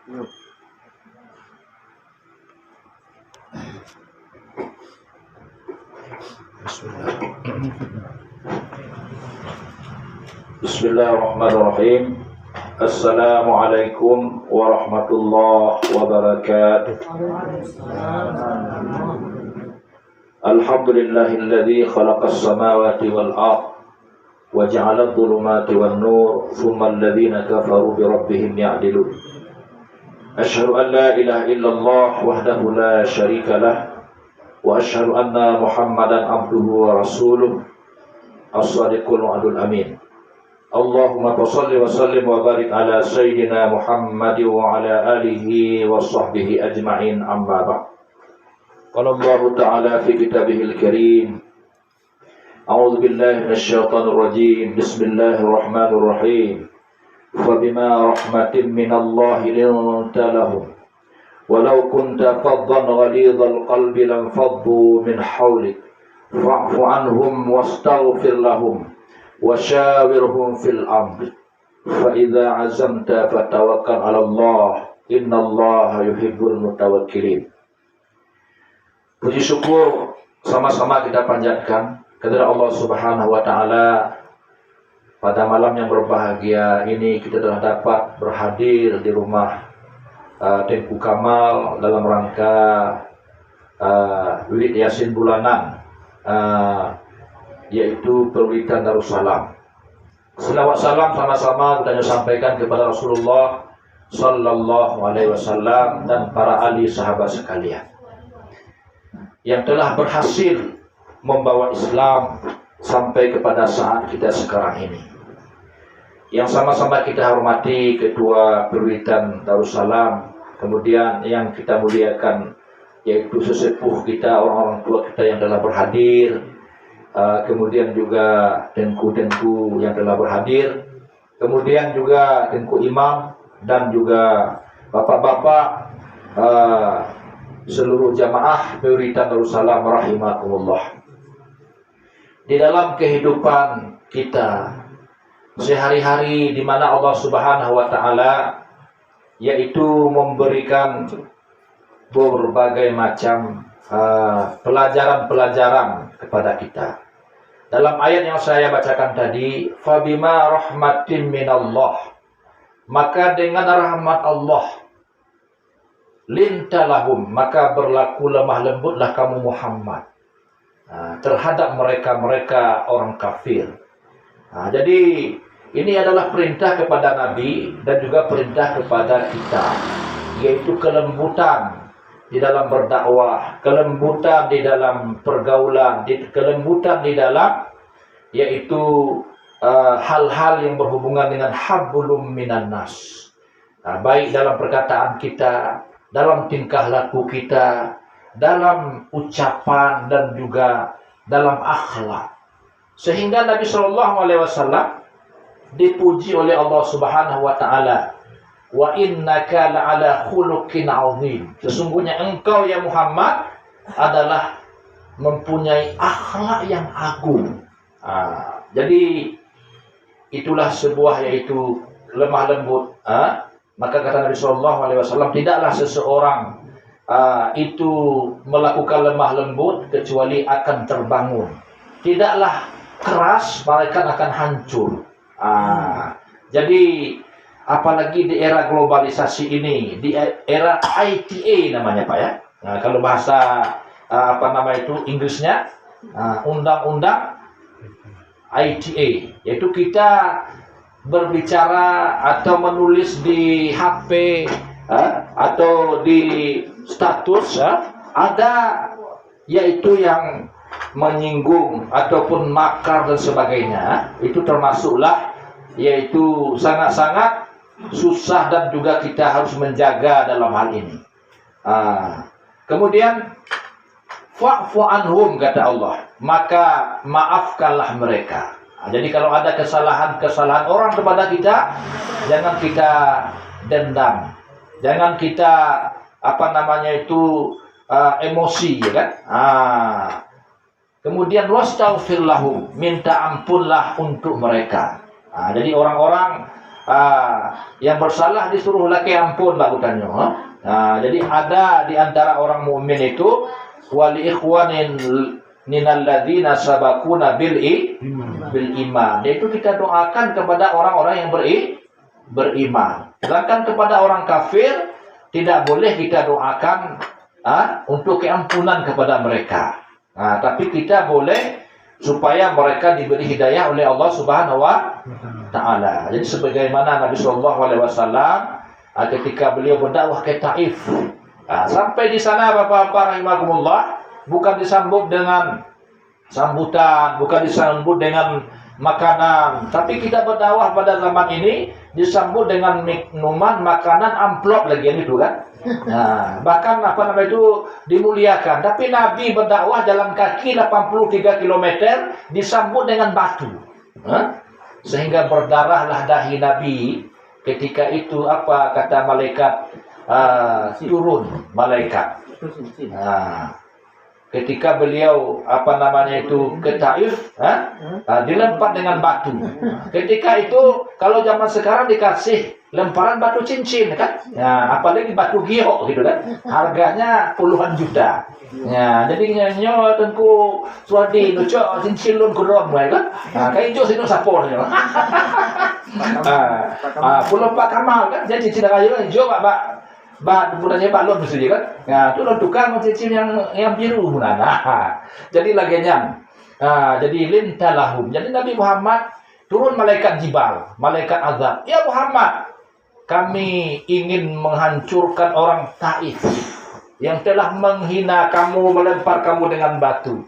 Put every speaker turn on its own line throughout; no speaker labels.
Bismillahirrahmanirrahim. Assalamualaikum warahmatullahi wabarakatuh. Alhamdulillahilladzi khalaqas samawati wal ardh wa ja'ala adh-dhulumati wan nur thumma alladhina kafaru bi rabbihim ya'dilun. Asyhadu an la ilaha illallah wahdahu la syarika lah wa asyhadu anna Muhammadan abduhu wa rasuluh as-sadiqul wa'dul amin. Allahumma shalli wa sallim wa barik ala sayyidina Muhammad wa ala alihi wa sahbihi ajma'in, amma ba'd. Qala Allah Ta'ala fi kitabihil karim, a'udzu billahi minasy syaithanir rajim. Bismillahirrahmanirrahim. Fabima rahmatin minallahi linta lahum walau kunta faddan ghalidhal qalbi lam faddu min hawlik fa'fu anhum wastaghfir lahum وشاورهم في الأمر فإذا عزمت فتوكل على الله إن الله يحب المتوكلين. Puji syukur sama-sama kita panjatkan kepada Allah Subhanahu wa taala. Pada malam yang berbahagia ini kita telah dapat berhadir di rumah Tengku Kamal dalam rangka Wirid Yasin bulanan, yaitu perwitan Darussalam. Selawat salam sama-sama kita sampaikan kepada Rasulullah sallallahu alaihi wasallam dan para ahli sahabat sekalian yang telah berhasil membawa Islam sampai kepada saat kita sekarang ini. Yang sama-sama kita hormati ketua perwitan Darussalam, kemudian yang kita muliakan yaitu sesepuh kita, orang-orang tua kita yang telah berhadir, kemudian juga tengku-tengku yang telah berhadir, kemudian juga tengku imam dan juga bapak-bapak seluruh jamaah perwitan Darussalam rahimakumullah. Di dalam kehidupan kita sehari-hari di mana Allah Subhanahu wa taala yaitu memberikan berbagai macam pelajaran-pelajaran kepada kita. Dalam ayat yang saya bacakan tadi, fabima rahmatin minallah, maka dengan rahmat Allah, lintalahum, maka berlaku lemah lembutlah kamu Muhammad terhadap mereka-mereka orang kafir. Jadi ini adalah perintah kepada Nabi dan juga perintah kepada kita, yaitu kelembutan di dalam berdakwah, kelembutan di dalam pergaulan, kelembutan di dalam yaitu hal-hal yang berhubungan dengan hablum minan nas. Baik dalam perkataan kita, dalam tingkah laku kita, dalam ucapan dan juga dalam akhlak. Sehingga Nabi SAW dipuji oleh Allah Subhanahu wa taala, wa innaka la'ala khuluqin 'azim. Sesungguhnya engkau ya Muhammad adalah mempunyai akhlak yang agung. Jadi itulah sebuah yaitu lemah lembut. Maka kata Nabi SAW, tidaklah seseorang itu melakukan lemah lembut kecuali akan terbangun. Tidaklah keras malaikat akan hancur. Jadi apalagi di era globalisasi ini, di era ITA namanya Pak ya. Kalau bahasa Inggrisnya, undang-undang ITA, yaitu kita berbicara atau menulis di HP atau di status ada yaitu yang menyinggung ataupun makar dan sebagainya, itu termasuklah yaitu sangat-sangat susah dan juga kita harus menjaga dalam hal ini. Kemudian fa'fu anhum, kata Allah, maka maafkanlah mereka. Jadi kalau ada kesalahan-kesalahan orang kepada kita, jangan kita dendam, jangan kita emosi, ya kan? Kemudian wastaghfir lahum, minta ampunlah untuk mereka. Jadi orang-orang yang bersalah disuruh laki ampun lakukannya. Jadi ada di antara orang mukmin itu wali ikhwanin minal ladzina sabaquna bil iman. Itu kita doakan kepada orang-orang yang beriman. Sedangkan kepada orang kafir tidak boleh kita doakan untuk keampunan kepada mereka. Tapi kita boleh supaya mereka diberi hidayah oleh Allah Subhanahu wa taala. Jadi sebagaimana Nabi sallallahu alaihi wasallam ketika beliau berdakwah ke Taif, sampai di sana Bapak-bapak rahimakumullah, bukan disambut dengan sambutan, bukan disambut dengan makanan, tapi kita berdakwah pada zaman ini disambut dengan minuman, makanan, amplop lagi itu kan. Bahkan itu dimuliakan. Tapi Nabi berdakwah jalan kaki 83 km disambut dengan batu. Sehingga berdarahlah dahi Nabi. Ketika itu apa kata malaikat, turun malaikat. Ketika beliau ke Taif, dilempar dengan batu. Ketika itu kalau zaman sekarang dikasih lemparan batu cincin kan, apalagi batu giok gitu kan, harganya puluhan juta. Jadi nyo tengku suadi lucu cincin lun kurang kan, kayak jo sino sapor nyo. Pulau Pak Kamal kan, jadi cincin kayu jo Pak bulannya Pak Lon mesti kan. Itu lo tukang cincin yang biru bunana. Jadi laginya. Jadi lintalahum. Jadi Nabi Muhammad turun malaikat Jibal, malaikat azab. Ya Muhammad, kami ingin menghancurkan orang Taif yang telah menghina kamu, melempar kamu dengan batu.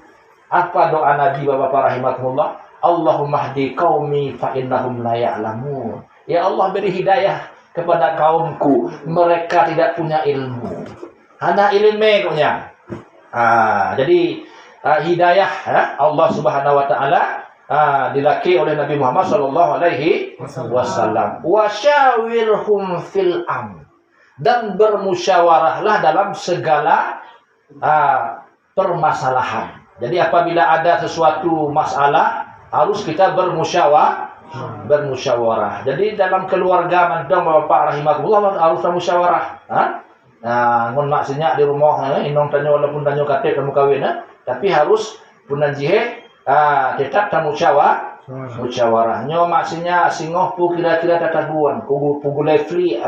Apa doa Nabi Bapak rahimakumullah? Allahumma hdi qaumi fa innahum la ya'lamun. Ya Allah, beri hidayah kepada kaumku, mereka tidak punya ilmu. Hana ilmu punya. Jadi hidayah Allah Subhanahu wa taala dilaki oleh Nabi Muhammad sallallahu alaihi wasallam. Wasyawirhum fil amr, dan bermusyawarahlah dalam segala permasalahan. Jadi apabila ada sesuatu masalah harus kita bermusyawarah. Jadi dalam keluarga mandang Bapak rahimakumullah harus bermusyawarah. Maksudnya di rumah inong tanyo walaupun tanyo kate kamu kawin, tapi harus punan jihe tetap musyawarah. Nyo maksudnya singoh pu kira-kira tatabuan pugu lefli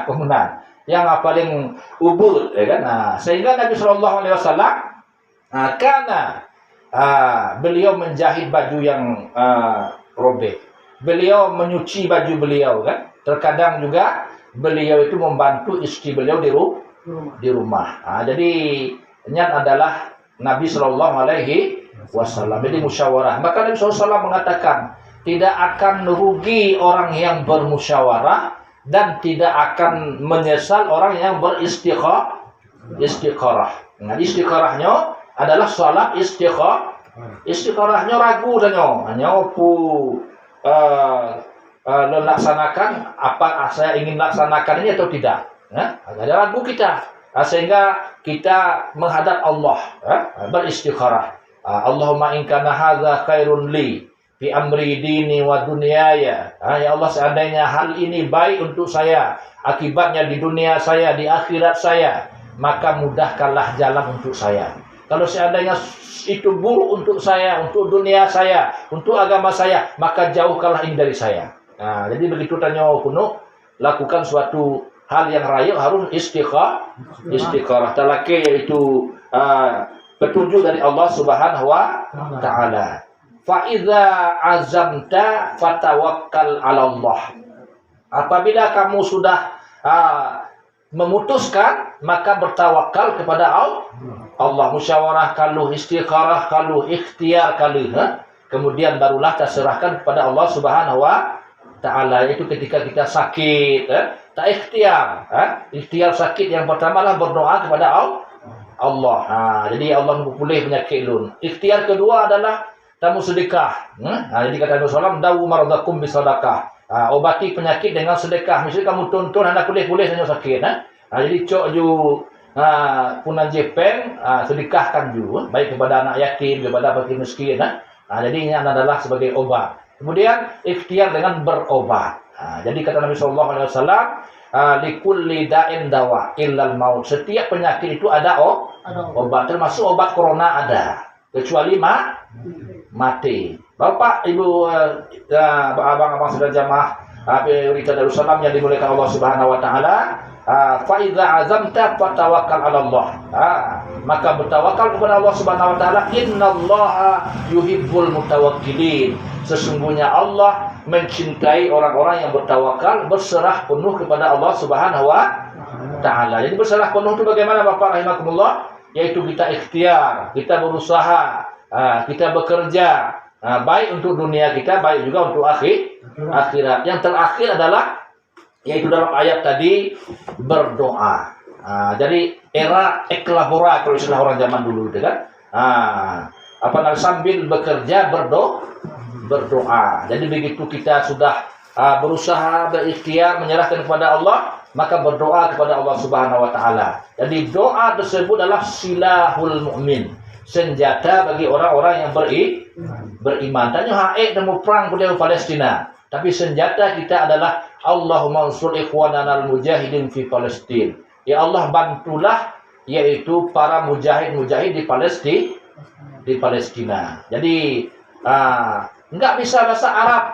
kemudian yang paling ubud kan. Sehingga Nabi sallallahu alaihi wasallam karena beliau menjahit baju yang robek. Beliau menyuci baju beliau kan. Terkadang juga beliau itu membantu istri beliau di rumah. Jadi nyat adalah Nabi sallallahu alaihi wasallam. Jadi musyawarah. Maka Nabi sallallahu alaihi wasallam mengatakan tidak akan rugi orang yang bermusyawarah dan tidak akan menyesal orang yang beristiqarah. Istiqarahnya adalah salat istiqarahnya ragu danyo laksanakan apa saya ingin laksanakan ini atau tidak. Ada ragu kita, sehingga kita menghadap Allah, beristiqarah. Allahumma in kana hadza khairun li fi amri dini wa dunyaya. Ya Allah, seandainya hal ini baik untuk saya, akibatnya di dunia saya, di akhirat saya, maka mudahkanlah jalan untuk saya. Kalau seandainya itu buruk untuk saya, untuk dunia saya, untuk agama saya, maka jauhkanlah ini dari saya. Jadi begitu tanya kuno, lakukan suatu hal yang raya harus istiqarah. Talaki yaitu petunjuk dari Allah Subhanahu wa taala. Fa iza azamta fatawakkal 'ala Allah. Apabila kamu sudah memutuskan, maka bertawakal kepada Allah. Musyawarah kalau istiqarah kalau ikhtiar kalau kemudian barulah terserahkan kepada Allah Subhanahu wa taala. Itu ketika kita sakit, tak ikhtiar. Ikhtiar sakit yang pertama lah berdoa kepada Allah. Jadi Allah boleh penyakit lun. Ikhtiar kedua adalah tamu sedekah. Jadi kata Rasulullah, dawu maradakum bisadaqah. Obati penyakit dengan sedekah. Misalnya kamu tonton anak boleh hanya sakit. Jadi cok ju punan jepeng sedekahkan ju baik kepada anak yatim, kepada fakir miskin. Jadi ini adalah sebagai obat. Kemudian ikhtiar dengan berobat. Jadi kata Nabi SAW, likulli da'in dawa illal maut. Setiap penyakit itu ada obat, termasuk obat corona ada, kecuali mati. Bapak, Ibu, abang-abang saudara jamaah Berita Darussalam yang dimuliakan Allah Subhanahu wa taala, fa idza azamta fatawakkal 'ala Allah. Maka bertawakal kepada Allah Subhanahu wa taala. Innallaha yuhibbul mutawakkilin. Sesungguhnya Allah mencintai orang-orang yang bertawakal, berserah penuh kepada Allah Subhanahu wa taala. Jadi berserah penuh itu bagaimana Bapak rahimakumullah? Yaitu kita ikhtiar, kita berusaha, kita bekerja, baik untuk dunia kita, baik juga untuk akhirat. Yang terakhir adalah, yaitu dalam ayat tadi, berdoa. Jadi era eklabora kalau istilah orang zaman dulu itu kan. Sambil bekerja berdoa. Jadi begitu kita sudah berusaha, berikhtiar, menyerahkan kepada Allah, maka berdoa kepada Allah Subhanahu wa taala. Jadi doa tersebut adalah silahul mukmin, senjata bagi orang-orang yang beriman. Tanya haek temu perang pada Palestina, tapi senjata kita adalah Allahumma ansur ikhwanana al-mujahidin fi Palestin. Ya Allah, bantulah yaitu para mujahid di Palestina. Jadi enggak bisa bahasa Arab,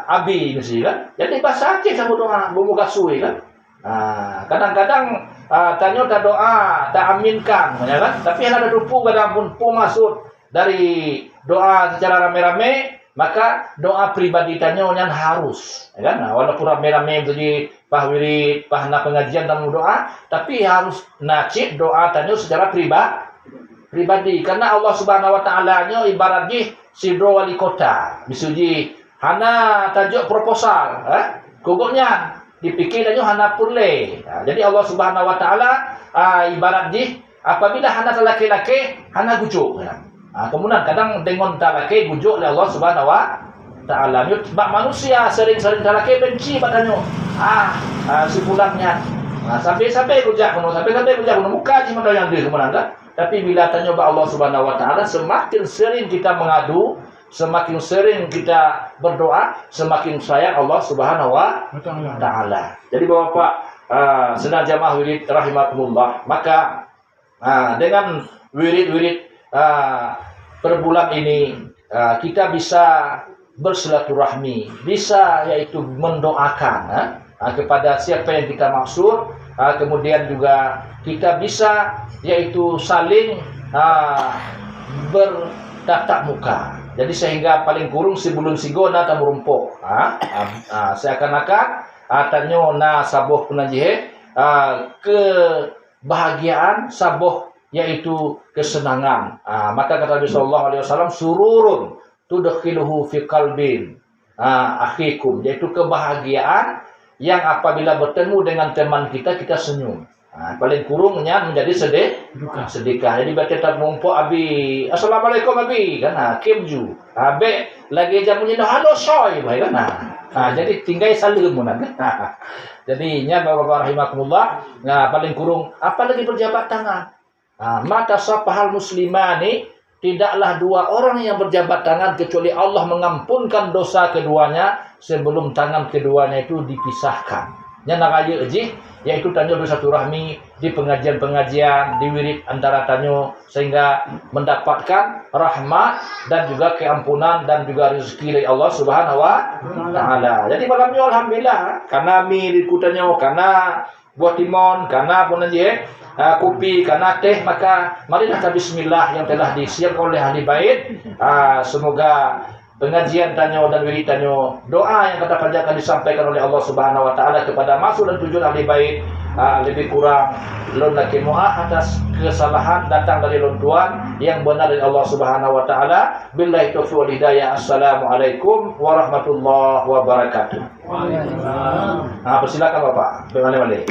abi mesti kan. Jadi bahasa Aceh sama doa, buka suwi kan. Kadang-kadang tanya tak doa, tak aminkan, ya kan. Tapi ada dupu kadang pun maksud dari doa secara rame-rame, maka doa pribadi tanya yang harus, ya kan. Walaupun rame-rame jadi pahwirid, pahna pengajian dan doa, tapi harus nacik doa tanya secara pribadi. Karena Allah Subhanahu wa taala nya ibaratnya si wali kota, misuji hana tajuk proposal, kogoknya dipikir dan hana purle. Jadi Allah Subhanahu wa taala ibaratnya apabila hana laki-laki hana gujuk. Kemudian kadang dengan talaki gujuk oleh Allah Subhanahu wa taala. Sebab manusia sering-sering talaki benci badannya. Sipulangnya. Sampai rujak kuno, sampai rujak kuno muka cuma yang dia kemudian kan. Tapi bila tanya kepada Allah Subhanahu wa taala, semakin sering kita mengadu, semakin sering kita berdoa, semakin sayang Allah Subhanahu wa taala. Jadi Bapak sedang jamaah wirid rahimakumullah, maka dengan wirid-wirid per bulan ini kita bisa bersilaturahmi, bisa yaitu mendoakan kepada siapa yang kita maksud, kemudian juga kita bisa yaitu saling bertatap muka. Jadi sehingga paling kurung sebelum sigona ta merumpok. Seakan-akan tanya na saboh punanjihe kebahagiaan saboh yaitu kesenangan. Maka kata Nabi sallallahu alaihi wasallam, sururun tudkhiluhu fi qalbin akhikum, yaitu kebahagiaan yang apabila bertemu dengan teman kita senyum. Paling kurungnya menjadi sedekah. Jadi baca tak mumpuk abi, assalamualaikum abi kan, kemju. Abe lagi jamunya halo soy, baik kan. Jadi tinggal salim kan. Jadi nya Bapak rahimakumullah, paling kurung apalagi berjabat tangan. Mata sapahal muslimani, tidaklah dua orang yang berjabat tangan kecuali Allah mengampunkan dosa keduanya sebelum tangan keduanya itu dipisahkan. Yang nakaya eji, yaitu tanya bersilaturahmi di pengajian-pengajian, di wirid antara tanyo, sehingga mendapatkan rahmat dan juga keampunan dan juga rezeki dari Allah Subhanahu wa taala. Jadi malam ini alhamdulillah, karena mi dikutanyo, karena buah timun, karena pun kopi, karena teh, maka marilah kita bismillah yang telah disiapkan oleh ahli bait. Semoga pengajian tanyo dan wirid tanyo, doa yang kata panjang disampaikan oleh Allah Subhanahu wa taala kepada maksud dan tujuan ahli bait, lebih kurang lon laki muah atas kesalahan datang dari lon tuan, yang benar dari Allah Subhanahu wa taala. Billahi taufiq wal hidayah. Assalamualaikum warahmatullahi wabarakatuh. Waalaikumsalam. Persilakan Bapak. Bagaimana?